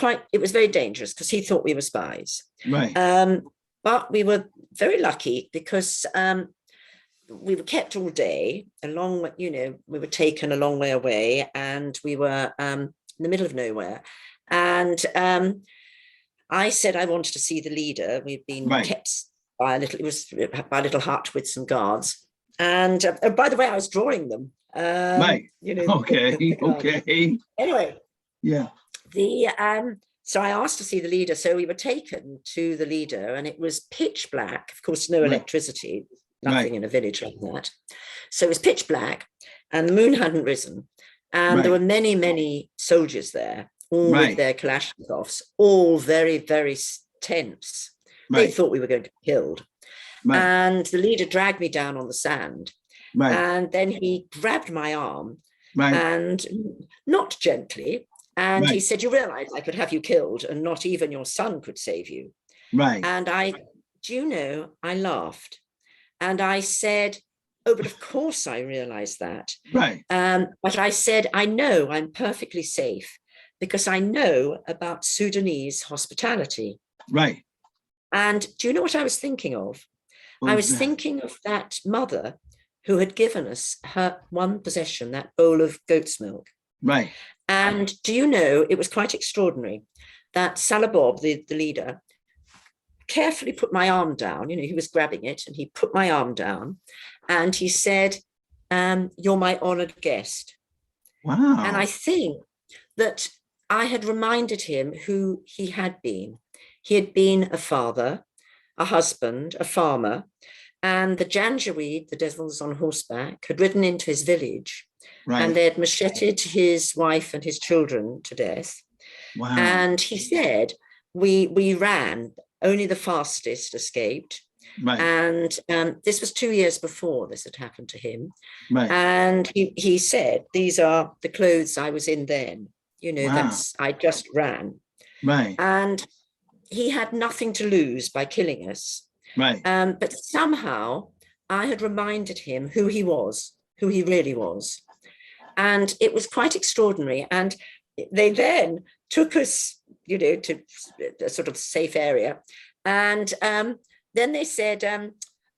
very dangerous because he thought we were spies. But we were very lucky because we were kept all day we were taken a long way away, and we were in the middle of nowhere. And I said I wanted to see the leader. We'd been kept by a little hut with some guards. And by the way, I was drawing them. Okay. Anyway. Yeah. So I asked to see the leader. So we were taken to the leader, and it was pitch black. Of course, no electricity, nothing in a village like that. So it was pitch black, and the moon hadn't risen. And there were many, many soldiers there, all with their Kalashnikovs, all very, very tense. They thought we were going to be killed. And the leader dragged me down on the sand. And then he grabbed my arm, and not gently. And he said, "You realize I could have you killed, and not even your son could save you." And I laughed. And I said, "Oh, but of course I realize that." But I said, "I know I'm perfectly safe because I know about Sudanese hospitality." And do you know what I was thinking of? I was thinking of that mother who had given us her one possession, that bowl of goat's milk. And do you know, it was quite extraordinary that Salabob, the leader, carefully put my arm down. He was grabbing it, and he put my arm down, and he said, "You're my honored guest." And I think that I had reminded him who he had been. He had been a father, a husband, a farmer, and the Janjaweed, the devils on horseback, had ridden into his village, and they had macheted his wife and his children to death. And he said, we ran, only the fastest escaped. And this was 2 years before this had happened to him. And he said, "These are the clothes I was in then. I just ran." And he had nothing to lose by killing us. But somehow I had reminded him who he was, who he really was. And it was quite extraordinary. And they then took us, to a sort of safe area. And then they said,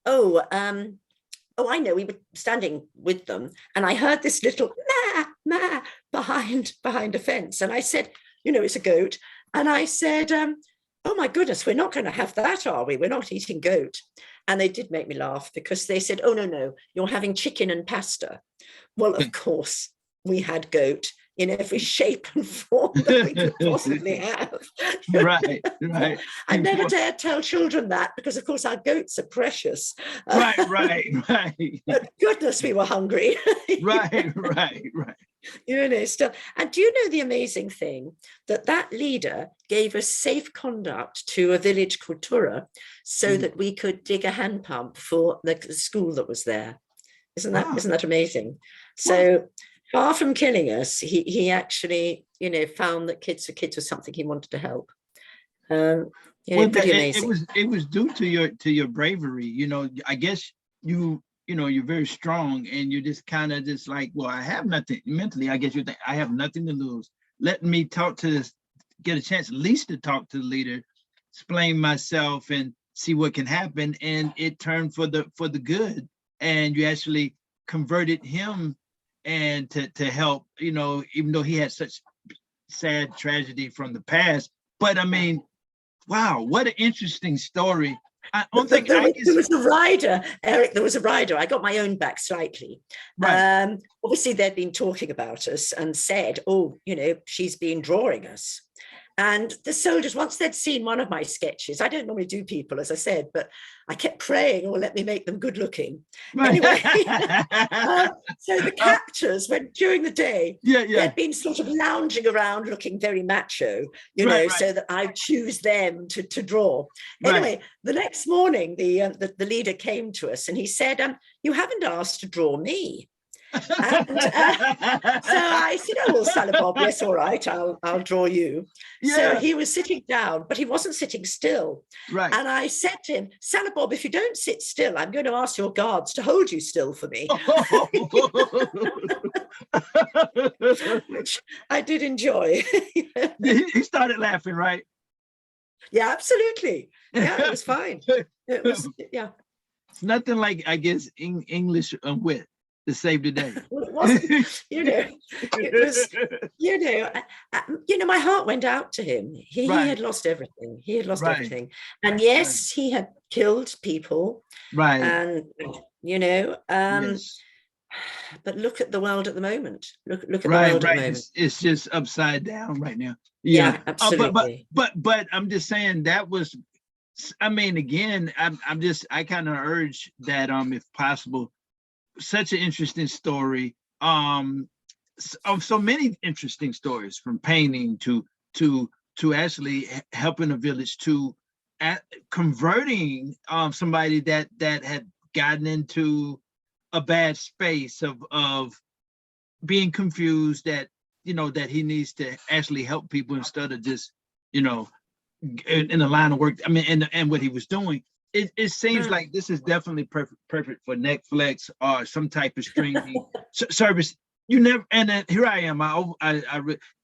oh, I know, we were standing with them. And I heard this little ma behind a fence. And I said, it's a goat. And I said, "Oh my goodness, we're not going to have that, are we? We're not eating goat." And they did make me laugh because they said, "Oh, no, you're having chicken and pasta." Well, of course, we had goat in every shape and form that we could possibly have. Right. I never dare tell children that, because of course our goats are precious. Right. But goodness, we were hungry. Right. Still. And do you know the amazing thing, that leader gave us safe conduct to a village called Tura, so that we could dig a hand pump for the school that was there. Isn't that amazing? So far from killing us, he actually, found that kids was something he wanted to help. Pretty amazing. It was due to your bravery. I guess you're very strong, and you're just kind of just like, well, I have nothing mentally. I guess you think I have nothing to lose. Let me get a chance at least to talk to the leader, explain myself, and see what can happen. And it turned for the good. And you actually converted him, and to help, even though he had such sad tragedy from the past. But I mean, wow, what an interesting story. I don't think there was a rider, Eric. There was a rider. I got my own back slightly. Right. Obviously, they'd been talking about us and said, "Oh, she's been drawing us." And the soldiers, once they'd seen one of my sketches, I don't normally do people, as I said, but I kept praying, "Oh, let me make them good looking." Right. Anyway, so the captors, when during the day, they'd been sort of lounging around looking very macho, so that I'd choose them to draw. Anyway, the next morning, the leader came to us and he said, "You haven't asked to draw me." And so I said, "Oh, well, Salabob, yes, all right, I'll draw you." So he was sitting down, but he wasn't sitting still. Right. And I said to him, "Salabob, if you don't sit still, I'm going to ask your guards to hold you still for me." Which I did enjoy. He started laughing, right? Yeah, absolutely. Yeah, it was fine. It was, yeah. It's nothing like, I guess, English wit to save the day. Well, it wasn't, it was, my heart went out to him. He had lost everything. He had lost everything. And yes, he had killed people. Right. And, but look at the world at the moment. Look at the world at the moment. It's just upside down right now. Yeah, absolutely. But I'm just saying that was, I mean, again, I kind of urge that, if possible, such an interesting story, of so many interesting stories, from painting to actually helping a village, to converting somebody that had gotten into a bad space of being confused, that that he needs to actually help people instead of just in the line of work. I mean, and what he was doing. It seems like this is definitely perfect for Netflix or some type of streaming service. You never, and then here I am.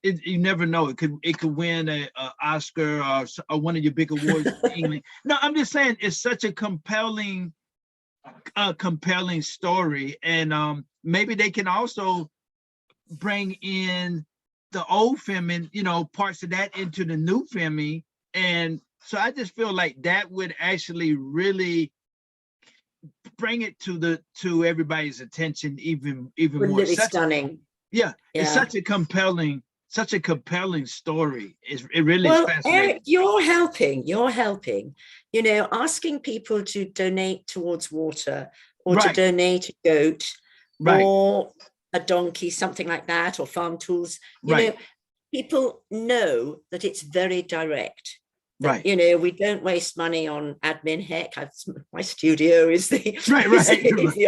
You never know. It could win a Oscar or one of your big awards in England. No, I'm just saying it's such a compelling story, and maybe they can also bring in the old filming, parts of that into the new filming. And so I just feel like that would actually really bring it to everybody's attention even more. Really stunning. It's such a compelling story. It really is fascinating. Eric, you're helping. Asking people to donate towards water, or to donate a goat, or a donkey, something like that, or farm tools. People know that it's very direct. That, we don't waste money on admin. Heck, my studio is the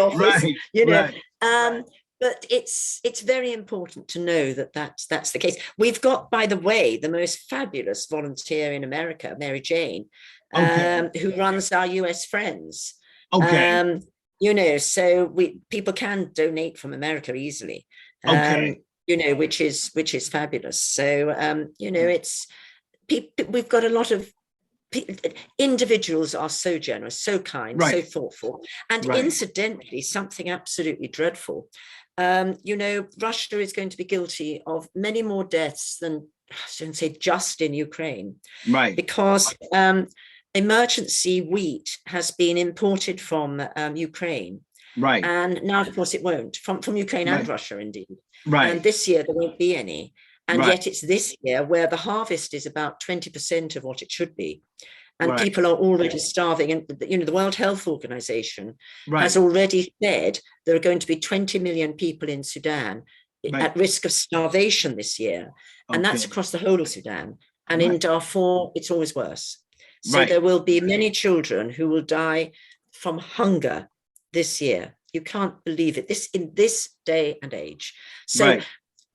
office. But it's very important to know that that's the case. We've got, by the way, the most fabulous volunteer in America, MaryJane, who runs our US Friends. So people can donate from America easily. Which is fabulous. So it's. We've got a lot of individuals are so generous, so kind, so thoughtful, and incidentally, something absolutely dreadful. Russia is going to be guilty of many more deaths than, I shouldn't say just in Ukraine, because emergency wheat has been imported from Ukraine, Right. And now, of course, it won't, from Ukraine and Russia, indeed. Right. And this year, there won't be any. And Right. yet it's this year where the harvest is about 20% of what it should be. And Right. people are already starving. And, you know, the World Health Organization Right. has already said there are going to be 20 million people in Sudan at risk of starvation this year. And that's across the whole of Sudan. And in Darfur, it's always worse. So there will be many children who will die from hunger this year. You can't believe it, in this day and age. So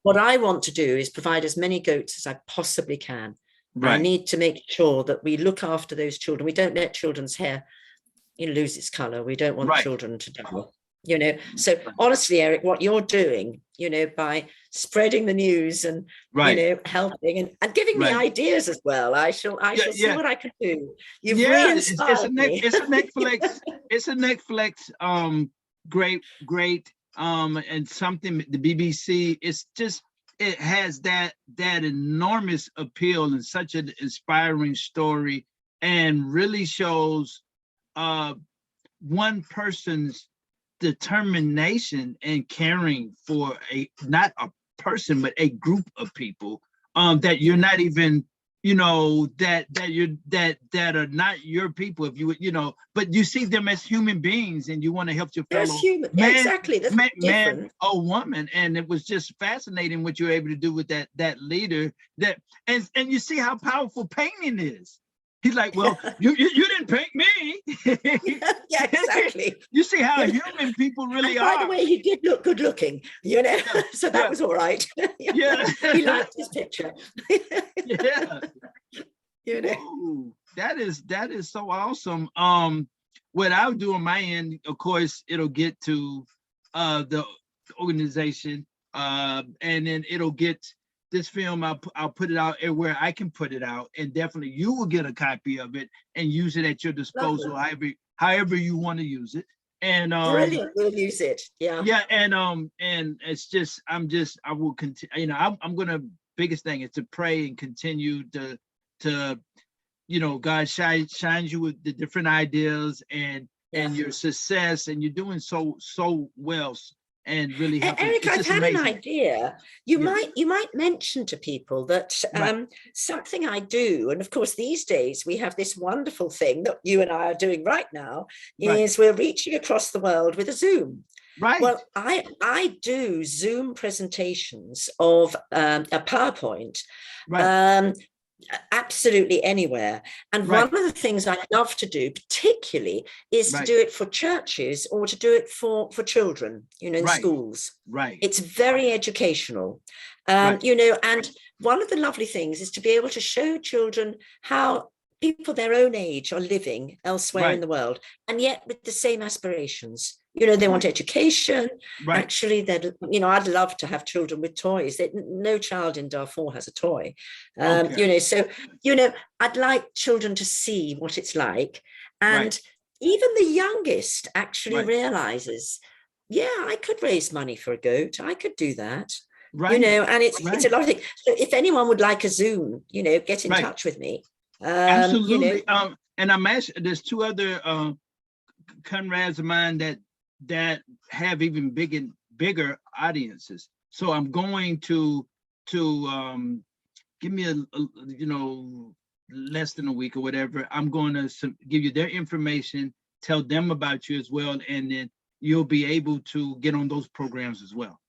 what I want to do is provide as many goats as I possibly can. I need to make sure that we look after those children. We don't let children's hair, you know, lose its color. We don't want children to die, you know. So honestly, Eric, what you're doing, you know, by spreading the news and, you know, helping and giving me ideas as well. I shall see what I can do. You've re-inspired me. It's a Netflix. It's a Netflix. Great. And something the BBC. It's just. It has that enormous appeal and such an inspiring story, and really shows one person's determination and caring for not a person but a group of people that you're not even, you know, that are not your people, if you know, but you see them as human beings and you want to help your fellow man, exactly. That's man or woman. And it was just fascinating what you were able to do with that leader, and you see how powerful painting is. He's like, well, you didn't paint me. Yeah, exactly. You see how human people really are. By the way, he did look good looking, you know, so that was all right. Yeah. He liked his picture. Yeah. You know. Ooh, that is so awesome. What I'll do on my end, of course, it'll get to the organization, and then it'll get this film. I'll put it out everywhere I can put it out, and definitely you will get a copy of it and use it at your disposal, however you want to use it. And brilliant, we'll use it. Yeah, and it's just I will continue. You know, I'm gonna, biggest thing is to pray and continue to you know, God shines you with the different ideas and your success, and you're doing so well. And really, Eric, I've had an idea. You might mention to people that something I do, and of course these days we have this wonderful thing that you and I are doing right now, is we're reaching across the world with a Zoom. Well, I do Zoom presentations of a PowerPoint. Absolutely anywhere. And one of the things I love to do particularly is to do it for churches or to do it for children, you know, in schools. It's very educational, you know, and one of the lovely things is to be able to show children how people their own age are living elsewhere in the world, and yet with the same aspirations. You know, they want education. Actually, you know, I'd love to have children with toys. No child in Darfur has a toy. You know, so, you know, I'd like children to see what it's like. And even the youngest actually realizes, yeah, I could raise money for a goat. I could do that. You know, and it's a lot of things. So if anyone would like a Zoom, you know, get in touch with me. Absolutely. You know. And I'm actually, there's two other comrades of mine that have even bigger audiences. So I'm going to give me a you know, less than a week or whatever. I'm going to give you their information, tell them about you as well, and then you'll be able to get on those programs as well.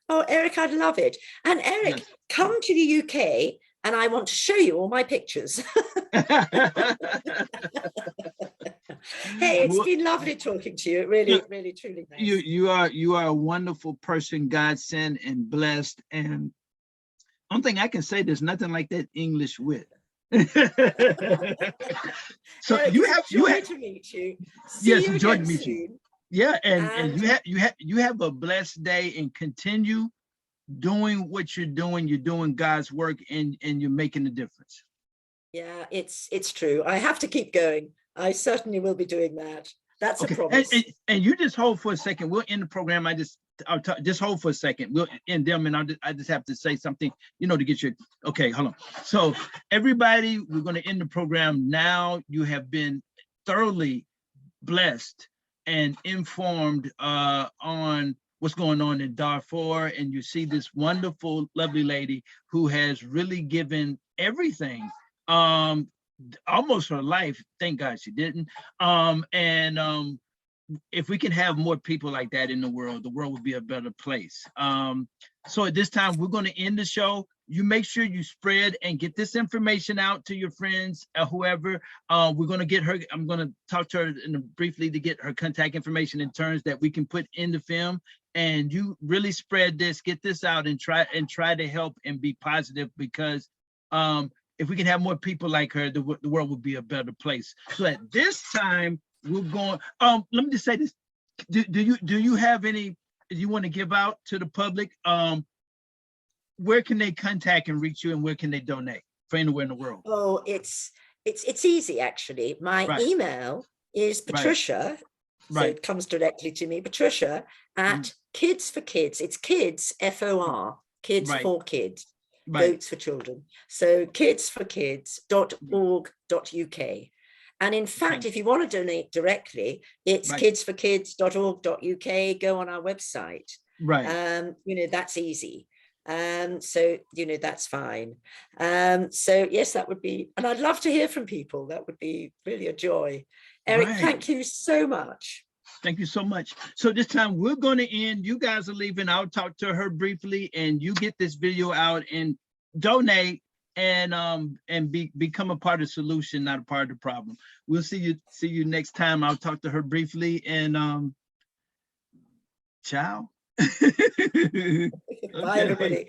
Oh, Eric, I'd love it. And Eric, come to the UK and I want to show you all my pictures. Hey, it's been lovely talking to you. Really, really, truly nice. You are a wonderful person, God sent and blessed. And one thing I can say, there's nothing like that English wit. So Eric, you have to meet you. Yes, enjoyed to meet you. Yeah, and you have a blessed day, and continue doing what you're doing. You're doing God's work, and you're making a difference. Yeah, it's true. I have to keep going. I certainly will be doing that. That's a promise. And you just hold for a second. We'll end the program. I'll just hold for a second. We'll end them, and I just have to say something, you know, to get you. Okay, hold on. So everybody, we're going to end the program now. You have been thoroughly blessed and informed on what's going on in Darfur, and you see this wonderful, lovely lady who has really given everything, almost her life. Thank God she didn't. If we can have more people like that in the world would be a better place. So at this time, we're going to end the show. You make sure you spread and get this information out to your friends, whoever. We're going to get her. I'm going to talk to her briefly to get her contact information in terms that we can put in the film. And you really spread this, get this out, and try to help and be positive, because if we can have more people like her, the world will be a better place. So at this time, we're going. Let me just say this: do you have any you want to give out to the public? Where can they contact and reach you, and where can they donate for anywhere in the world? Oh, it's easy, actually. My email is Patricia, so it comes directly to me, Patricia at Kids for Kids. It's kids, FOR, kids for kids, votes for children. So kidsforkids.org.uk. And in fact, if you want to donate directly, it's kidsforkids.org.uk. Go on our website. That's easy. So, that's fine. So yes, that would be, and I'd love to hear from people. That would be really a joy. Eric, thank you so much. Thank you so much. So this time we're going to end. You guys are leaving. I'll talk to her briefly, and you get this video out and donate and become a part of the solution, not a part of the problem. We'll see you next time. I'll talk to her briefly, and ciao. Bye, everybody.